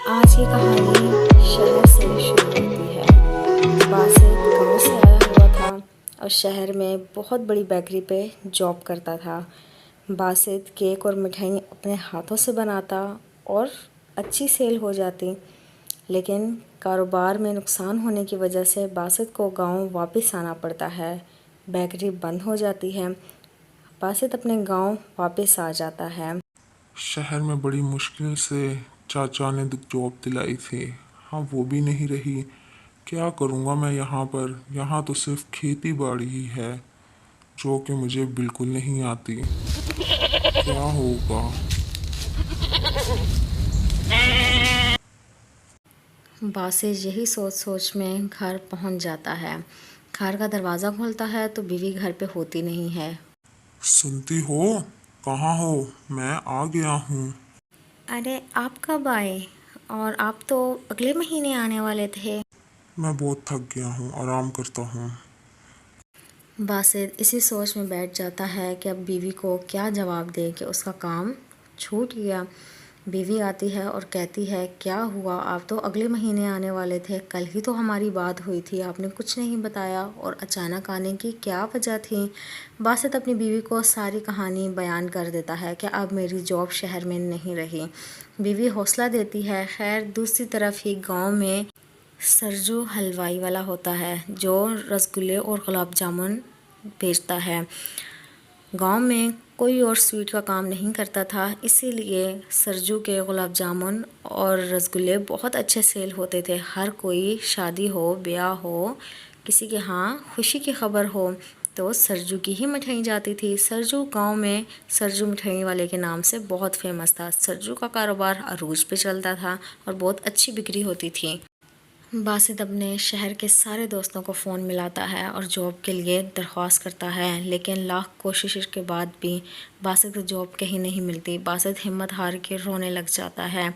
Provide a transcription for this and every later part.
आज की कहानी शहर से शुरू होती है। बासित गांव से आया हुआ था और शहर में बहुत बड़ी बेकरी पे जॉब करता था। बासित केक और मिठाई अपने हाथों से बनाता और अच्छी सेल हो जाती, लेकिन कारोबार में नुकसान होने की वजह से बासित को गांव वापस आना पड़ता है। बेकरी बंद हो जाती है। बासित अपने गांव वापस आ जाता है। शहर में बड़ी मुश्किल से चाचा ने जॉब दिलाई थी। हाँ, वो भी नहीं रही। क्या करूँगा मैं यहाँ पर? यहाँ तो सिर्फ खेती बाड़ी ही है, जो कि मुझे बिल्कुल नहीं आती। क्या होगा? बासित यही सोच सोच में घर पहुंच जाता है। घर का दरवाज़ा खोलता है तो बीवी घर पे होती नहीं है। सुनती हो? कहाँ हो? मैं आ गया हूँ। अरे आप कब आए? और आप तो अगले महीने आने वाले थे। मैं बहुत थक गया हूँ, आराम करता हूँ। बासित इसी सोच में बैठ जाता है कि अब बीवी को क्या जवाब दे कि उसका काम छूट गया। बीवी आती है और कहती है, क्या हुआ? आप तो अगले महीने आने वाले थे, कल ही तो हमारी बात हुई थी, आपने कुछ नहीं बताया और अचानक आने की क्या वजह थी? बासित अपनी बीवी को सारी कहानी बयान कर देता है कि अब मेरी जॉब शहर में नहीं रही। बीवी हौसला देती है। खैर, दूसरी तरफ ही गांव में सरजू हलवाई वाला होता है जो रसगुल्ले और गुलाब जामुन बेचता है। गांव में कोई और स्वीट का काम नहीं करता था, इसीलिए सरजू के गुलाब जामुन और रसगुल्ले बहुत अच्छे सेल होते थे। हर कोई शादी हो, ब्याह हो, किसी के यहाँ खुशी की खबर हो तो सरजू की ही मिठाई जाती थी। सरजू गांव में सरजू मिठाई वाले के नाम से बहुत फेमस था। सरजू का कारोबार अरूज पे चलता था और बहुत अच्छी बिक्री होती थी। बासित अपने शहर के सारे दोस्तों को फ़ोन मिलाता है और जॉब के लिए दरख्वास्त करता है, लेकिन लाख कोशिश के बाद भी बासित को जॉब कहीं नहीं मिलती। बासित हिम्मत हार के रोने लग जाता है।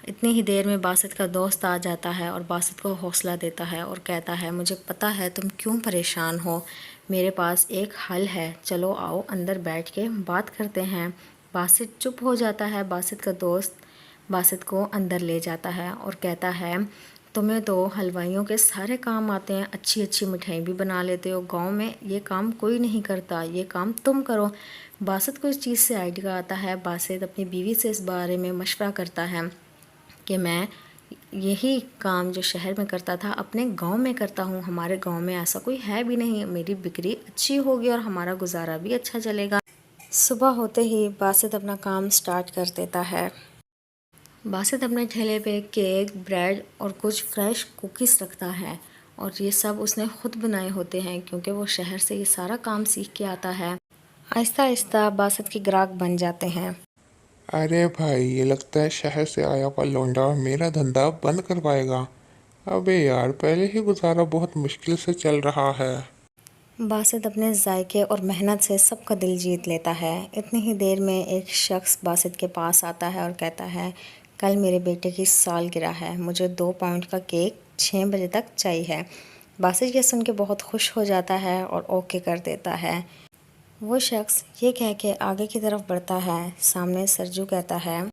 इतनी ही देर में बासित का दोस्त आ जाता है और बासित को हौसला देता है और कहता है, मुझे पता है तुम क्यों परेशान हो, मेरे पास एक हल है, चलो आओ अंदर बैठ के बात करते हैं। बासित चुप हो जाता है। बासित का दोस्त बासित को अंदर ले जाता है और कहता है, तुम्हें तो हलवाइयों के सारे काम आते हैं, अच्छी अच्छी मिठाई भी बना लेते हो, गांव में ये काम कोई नहीं करता, ये काम तुम करो। बासित को इस चीज़ से आइडिया आता है। बासित अपनी बीवी से इस बारे में मशवरा करता है कि मैं यही काम जो शहर में करता था अपने गांव में करता हूँ। हमारे गांव में ऐसा कोई है भी नहीं, मेरी बिक्री अच्छी होगी और हमारा गुजारा भी अच्छा चलेगा। सुबह होते ही बासित अपना काम स्टार्ट कर देता है। बासित अपने ठेले पे केक, ब्रेड और कुछ फ्रेश कुकीज़ रखता है और ये सब उसने खुद बनाए होते हैं क्योंकि वो शहर से ये सारा काम सीख के आता है। आहिस्ता आहिस्ता बासित के ग्राहक बन जाते हैं। अरे भाई, ये लगता है शहर से आया हुआ लौंडा मेरा धंधा बंद करवाएगा। अबे यार, पहले ही गुजारा बहुत मुश्किल से चल रहा है। बासित अपने जायके और मेहनत से सबका दिल जीत लेता है। इतनी ही देर में एक शख्स बासित के पास आता है और कहता है, कल मेरे बेटे की सालगिरह है, मुझे 2 पाउंड का केक 6 बजे तक चाहिए। बासित ये सुन के बहुत खुश हो जाता है और ओके कर देता है। वो शख्स ये कह के आगे की तरफ बढ़ता है। सामने सरजू कहता है,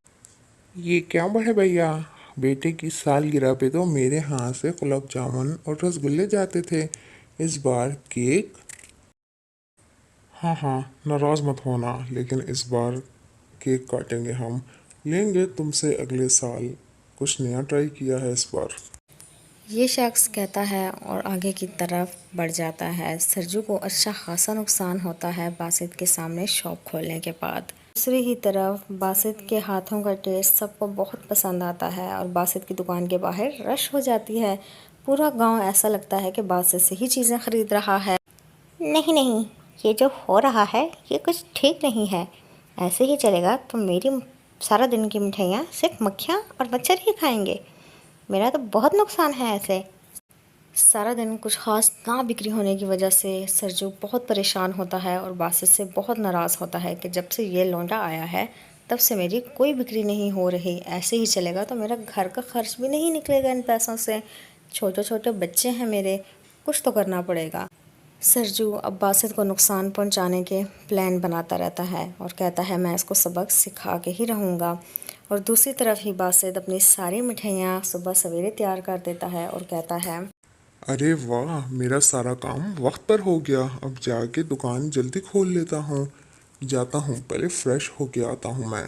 ये क्या बढ़े भैया, बेटे की सालगिरह पे तो मेरे हाथ से गुलाब जामुन और रसगुल्ले जाते थे, इस बार केक? हाँ हाँ, नाराज़ मत होना, लेकिन इस बार केक काटेंगे हम, लेंगे तुमसे अगले साल। कुछ नया ट्राई किया है इस बार। ये शख्स कहता है और आगे की तरफ बढ़ जाता है। सरजू को अच्छा खासा नुकसान होता है बासित के सामने शॉप खोलने के बाद। दूसरी ही तरफ बासित के हाथों का टेस्ट सबको बहुत पसंद आता है और बासित की दुकान के बाहर रश हो जाती है। पूरा गांव ऐसा लगता है कि बासित से ही चीज़ें खरीद रहा है। नहीं नहीं, ये जो हो रहा है ये कुछ ठीक नहीं है। ऐसे ही चलेगा तो मेरी सारा दिन की मिठाइयाँ सिर्फ मक्खियाँ और मच्छर ही खाएंगे। मेरा तो बहुत नुकसान है ऐसे। सारा दिन कुछ ख़ास ना बिक्री होने की वजह से सरजू बहुत परेशान होता है और बासित से बहुत नाराज़ होता है कि जब से ये लौंडा आया है तब से मेरी कोई बिक्री नहीं हो रही। ऐसे ही चलेगा तो मेरा घर का खर्च भी नहीं निकलेगा इन पैसों से। छोटे छोटे बच्चे हैं मेरे, कुछ तो करना पड़ेगा। सरजू अब बासित को नुकसान पहुंचाने के प्लान बनाता रहता है और कहता है, मैं इसको सबक सिखा के ही रहूँगा। और दूसरी तरफ ही बासित अपनी सारी मिठाइयाँ सुबह सवेरे तैयार कर देता है और कहता है, अरे वाह, मेरा सारा काम वक्त पर हो गया। अब जाके दुकान जल्दी खोल लेता हूँ। जाता हूँ, पहले फ्रेश होके आता हूँ मैं।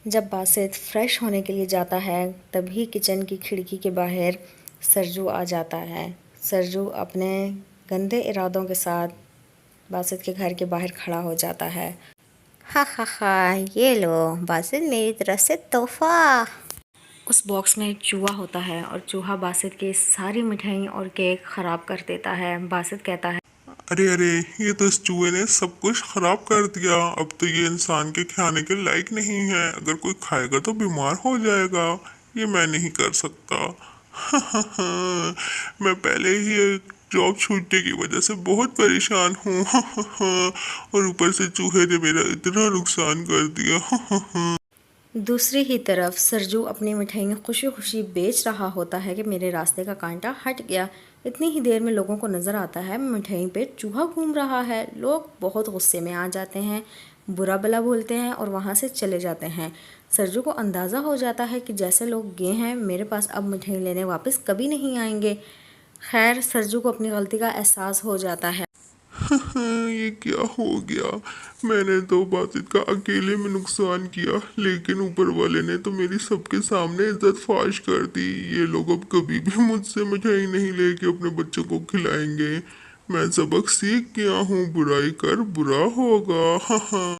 जब बासित फ्रेश होने के लिए जाता है तभी किचन की खिड़की के बाहर सरजू आ जाता है। सरजू अपने गंदे इरादों के साथ बासित के घर के बाहर खड़ा हो जाता है। हा हा हा, ये लो बासित, मेरी तरफ से तोहफा। उस बॉक्स में चूहा होता है और चूहा बासित की सारी मिठाई और केक ख़राब कर देता है। बासित कहता है, अरे अरे, ये तो इस चूहे ने सब कुछ खराब कर दिया। अब तो ये इंसान के खाने के लायक नहीं है। अगर कोई खाएगा तो बीमार हो जाएगा। ये मैं नहीं कर सकता। मैं पहले ही जॉब छूटने की वजह से बहुत परेशान हूँ। और ऊपर से चूहे ने मेरा इतना नुकसान कर दिया। दूसरी ही तरफ सरजू अपनी मिठाइयाँ खुशी खुशी बेच रहा होता है कि मेरे रास्ते का कांटा हट गया। इतनी ही देर में लोगों को नज़र आता है मिठाई पे चूहा घूम रहा है। लोग बहुत गुस्से में आ जाते हैं, बुरा भला बोलते हैं और वहाँ से चले जाते हैं। सरजू को अंदाज़ा हो जाता है कि जैसे लोग गए हैं मेरे पास अब मिठाई लेने वापस कभी नहीं आएंगे। खैर, सरजू को अपनी गलती का एहसास हो जाता है। ये क्या हो गया। मैंने तो बातित का अकेले में नुकसान किया, लेकिन ऊपर वाले ने तो मेरी सबके सामने इज्जत फाश कर दी। ये लोग अब कभी भी मुझसे मिठाई नहीं लेके अपने बच्चों को खिलाएंगे। मैं सबक सीख गया हूँ, बुराई कर बुरा होगा।